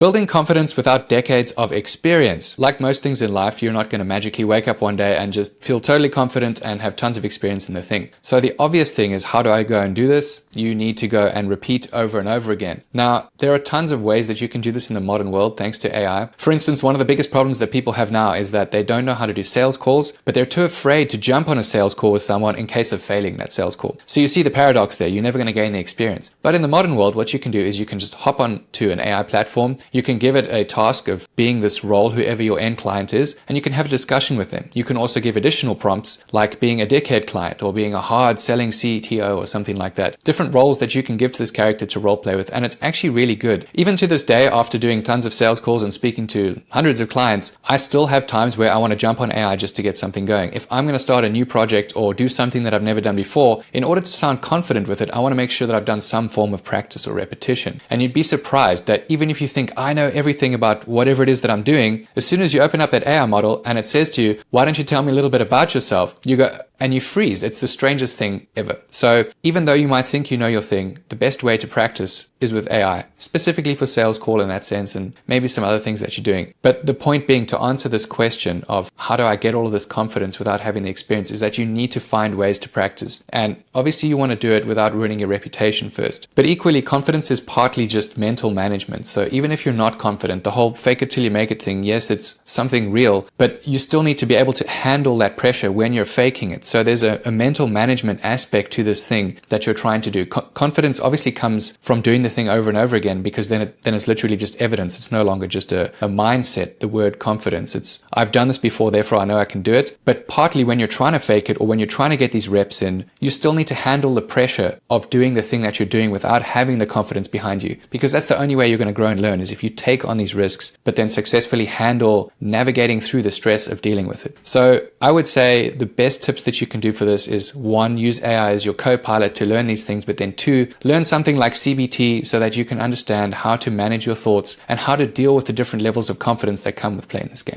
Building confidence without decades of experience. Like most things in life, you're not going to magically wake up one day and just feel totally confident and have tons of experience in the thing. So the obvious thing is, how do I go and do this? You need to go and repeat over and over again. Now, there are tons of ways that you can do this in the modern world thanks to AI. For instance, one of the biggest problems that people have now is that they don't know how to do sales calls, but they're too afraid to jump on a sales call with someone in case of failing that sales call. So you see the paradox there. You're never going to gain the experience. But in the modern world, what you can do is you can just hop on to an AI platform. You can give it a task of being this role, whoever your end client is, and you can have a discussion with them. You can also give additional prompts like being a dickhead client or being a hard selling CTO or something like that. Different roles that you can give to this character to role play with, and it's actually really good. Even to this day, after doing tons of sales calls and speaking to hundreds of clients, I still have times where I want to jump on AI just to get something going. If I'm going to start a new project or do something that I've never done before, in order to sound confident with it, I want to make sure that I've done some form of practice or repetition. And you'd be surprised that even if you think, I know everything about whatever it is that I'm doing, as soon as you open up that AI model and it says to you, why don't you tell me a little bit about yourself? You go, and you freeze. It's the strangest thing ever. So even though you might think you know your thing, the best way to practice is with AI, specifically for sales call in that sense, and maybe some other things that you're doing. But the point being, to answer this question of how do I get all of this confidence without having the experience, is that you need to find ways to practice. And obviously you want to do it without ruining your reputation first. But equally, confidence is partly just mental management. So even if you're not confident, the whole fake it till you make it thing, yes, it's something real, but you still need to be able to handle that pressure when you're faking it. So there's a mental management aspect to this thing that you're trying to do. Confidence obviously comes from doing the thing over and over again, because then it's literally just evidence. It's no longer just a mindset, the word confidence. It's, I've done this before, therefore I know I can do it. But partly when you're trying to fake it or when you're trying to get these reps in, you still need to handle the pressure of doing the thing that you're doing without having the confidence behind you. Because that's the only way you're going to grow and learn, is if you take on these risks, but then successfully handle navigating through the stress of dealing with it. So I would say the best tips that you can do for this is, 1, use AI as your co-pilot to learn these things, but then 2, learn something like CBT so that you can understand how to manage your thoughts and how to deal with the different levels of confidence that come with playing this game.